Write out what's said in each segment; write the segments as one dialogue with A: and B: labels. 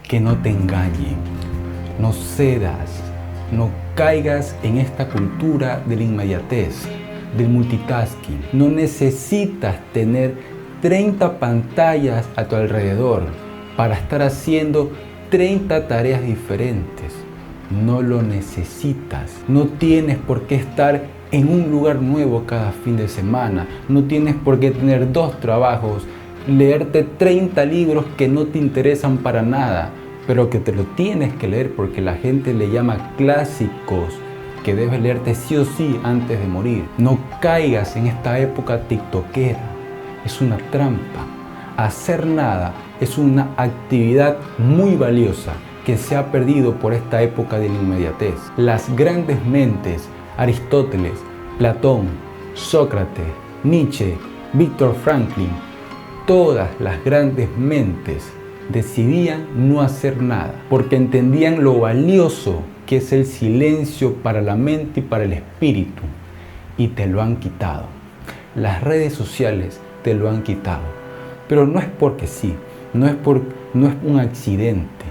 A: que no te engañen, no cedas, no caigas en esta cultura de la inmediatez, del multitasking. No necesitas tener 30 pantallas a tu alrededor para estar haciendo 30 tareas diferentes. No lo necesitas. No tienes por qué estar en un lugar nuevo cada fin de semana. No tienes por qué tener 2 trabajos, leerte 30 libros que no te interesan para nada, pero que te lo tienes que leer porque la gente le llama clásicos, que debes leerte sí o sí antes de morir. No caigas en esta época tiktokera. Es una trampa. Hacer nada es una actividad muy valiosa que se ha perdido por esta época de la inmediatez. Las grandes mentes, Aristóteles, Platón, Sócrates, Nietzsche, Víctor Franklin, todas las grandes mentes decidían no hacer nada porque entendían lo valioso que es el silencio para la mente y para el espíritu, y te lo han quitado. Las redes sociales te lo han quitado, pero no es porque sí, no es un accidente.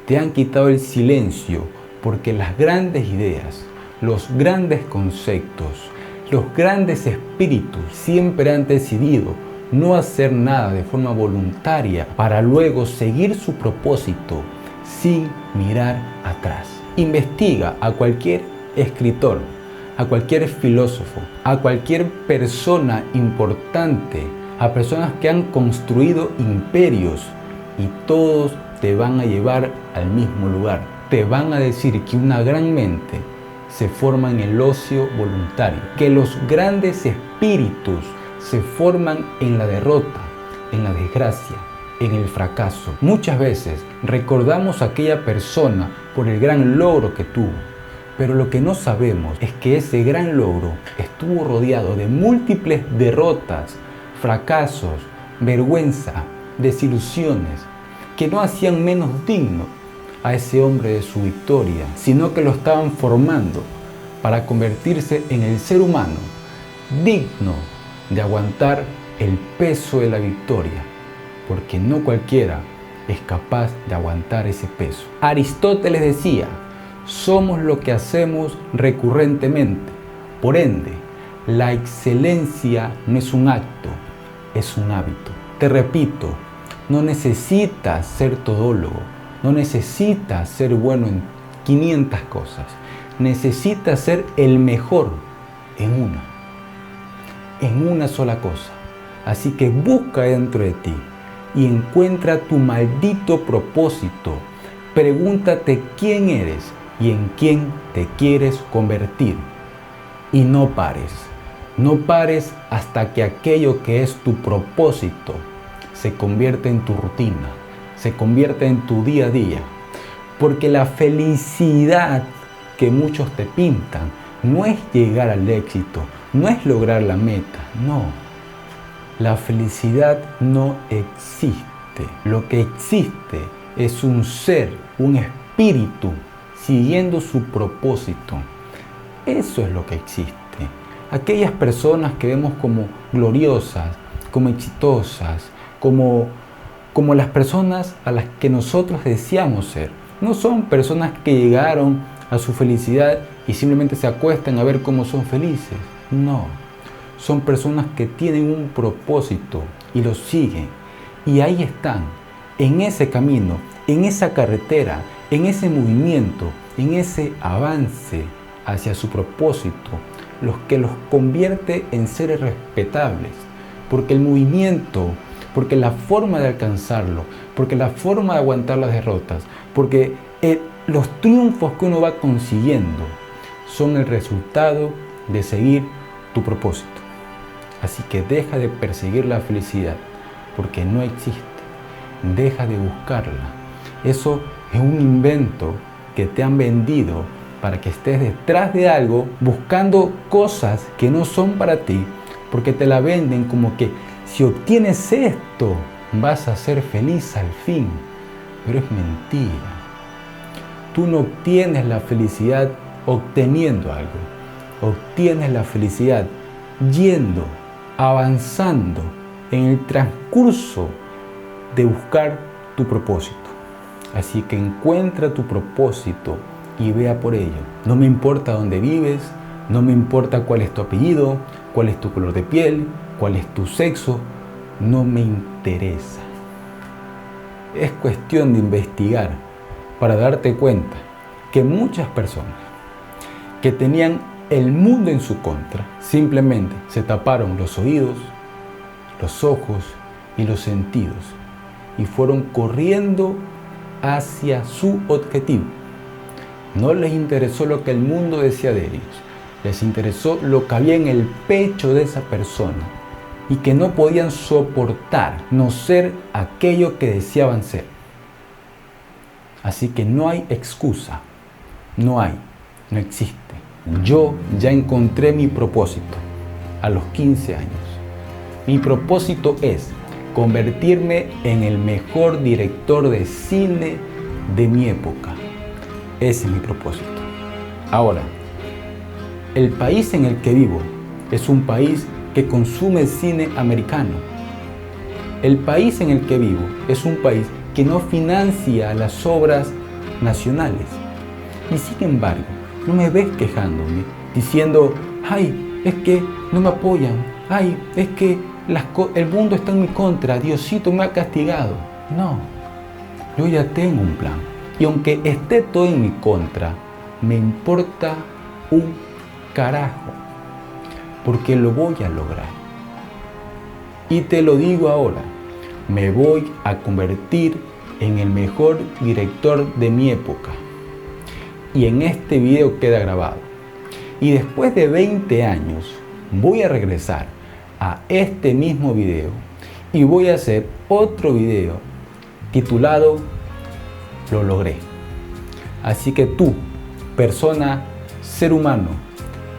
A: Te han quitado el silencio porque las grandes ideas, los grandes conceptos, los grandes espíritus siempre han decidido no hacer nada de forma voluntaria para luego seguir su propósito sin mirar atrás. Investiga a cualquier escritor, a cualquier filósofo, a cualquier persona importante, a personas que han construido imperios, y todos te van a llevar al mismo lugar. Te van a decir que una gran mente se forma en el ocio voluntario, que los grandes espíritus se forman en la derrota, en la desgracia, en el fracaso. Muchas veces recordamos a aquella persona por el gran logro que tuvo, pero lo que no sabemos es que ese gran logro estuvo rodeado de múltiples derrotas, fracasos, vergüenza, desilusiones, que no hacían menos digno a ese hombre de su victoria, sino que lo estaban formando para convertirse en el ser humano digno de aguantar el peso de la victoria, porque no cualquiera es capaz de aguantar ese peso. Aristóteles decía: somos lo que hacemos recurrentemente. Por ende, la excelencia no es un acto, es un hábito. Te repito, no necesitas ser todólogo, no necesitas ser bueno en 500 cosas. Necesitas ser el mejor en una sola cosa. Así que busca dentro de ti y encuentra tu maldito propósito. Pregúntate quién eres y en quién te quieres convertir. Y no pares. No pares hasta que aquello que es tu propósito se convierte en tu rutina, se convierte en tu día a día. Porque la felicidad que muchos te pintan no es llegar al éxito, no es lograr la meta, no. La felicidad no existe. Lo que existe es un ser, un espíritu, siguiendo su propósito. Eso es lo que existe. Aquellas personas que vemos como gloriosas, como exitosas, como las personas a las que nosotros deseamos ser, no son personas que llegaron a su felicidad y simplemente se acuestan a ver cómo son felices. No, son personas que tienen un propósito y lo siguen. Y ahí están, en ese camino, en esa carretera, en ese movimiento, en ese avance hacia su propósito, los que los convierte en seres respetables. Porque el movimiento, porque la forma de alcanzarlo, porque la forma de aguantar las derrotas, porque los triunfos que uno va consiguiendo son el resultado de seguir tu propósito. Así que deja de perseguir la felicidad, porque no existe. Deja de buscarla. Eso es un invento que te han vendido para que estés detrás de algo buscando cosas que no son para ti, porque te la venden como que si obtienes esto vas a ser feliz al fin. Pero es mentira. Tú no obtienes la felicidad obteniendo algo. Obtienes la felicidad yendo, avanzando en el transcurso de buscar tu propósito. Así que encuentra tu propósito y vea por ello. No me importa dónde vives, no me importa cuál es tu apellido, cuál es tu color de piel, cuál es tu sexo, no me interesa. Es cuestión de investigar para darte cuenta que muchas personas que tenían el mundo en su contra simplemente se taparon los oídos, los ojos y los sentidos y fueron corriendo hacia su objetivo. No les interesó lo que el mundo decía de ellos, les interesó lo que había en el pecho de esa persona y que no podían soportar no ser aquello que deseaban ser. Así que no hay excusa, no existe. Yo ya encontré mi propósito a los 15 años. Mi propósito es convertirme en el mejor director de cine de mi época. Ese es mi propósito. Ahora, el país en el que vivo es un país que consume cine americano. El país en el que vivo es un país que no financia las obras nacionales. Y sin embargo, no me ves quejándome, diciendo, ay, es que no me apoyan, ay, es que el mundo está en mi contra, Diosito me ha castigado. No, yo ya tengo un plan. Y aunque esté todo en mi contra, me importa un carajo, porque lo voy a lograr. Y te lo digo ahora, me voy a convertir en el mejor director de mi época. Y en este video queda grabado. Y después de 20 años voy a regresar a este mismo video y voy a hacer otro video titulado Lo logré. Así que tú, persona, ser humano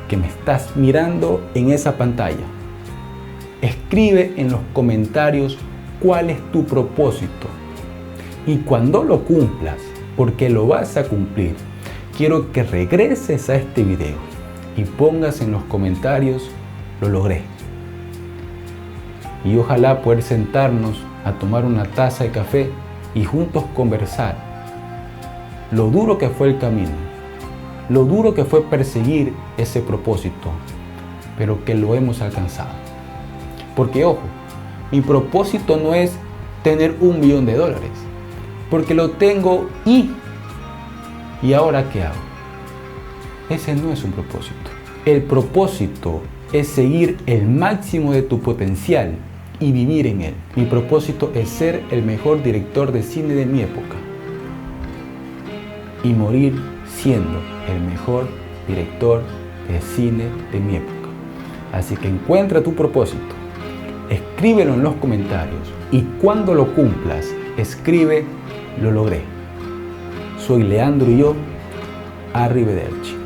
A: que me estás mirando en esa pantalla, escribe en los comentarios cuál es tu propósito. Y cuando lo cumplas, porque lo vas a cumplir, quiero que regreses a este video y pongas en los comentarios, lo logré. Y ojalá poder sentarnos a tomar una taza de café y juntos conversar lo duro que fue el camino, lo duro que fue perseguir ese propósito, pero que lo hemos alcanzado. Porque ojo, mi propósito no es tener $1 millón, porque lo tengo ¿y ahora qué hago? Ese no es un propósito. El propósito es seguir el máximo de tu potencial y vivir en él. Mi propósito es ser el mejor director de cine de mi época y morir siendo el mejor director de cine de mi época. Así que encuentra tu propósito, escríbelo en los comentarios y cuando lo cumplas, escribe, lo logré. Soy Leandro y yo, arrivederci.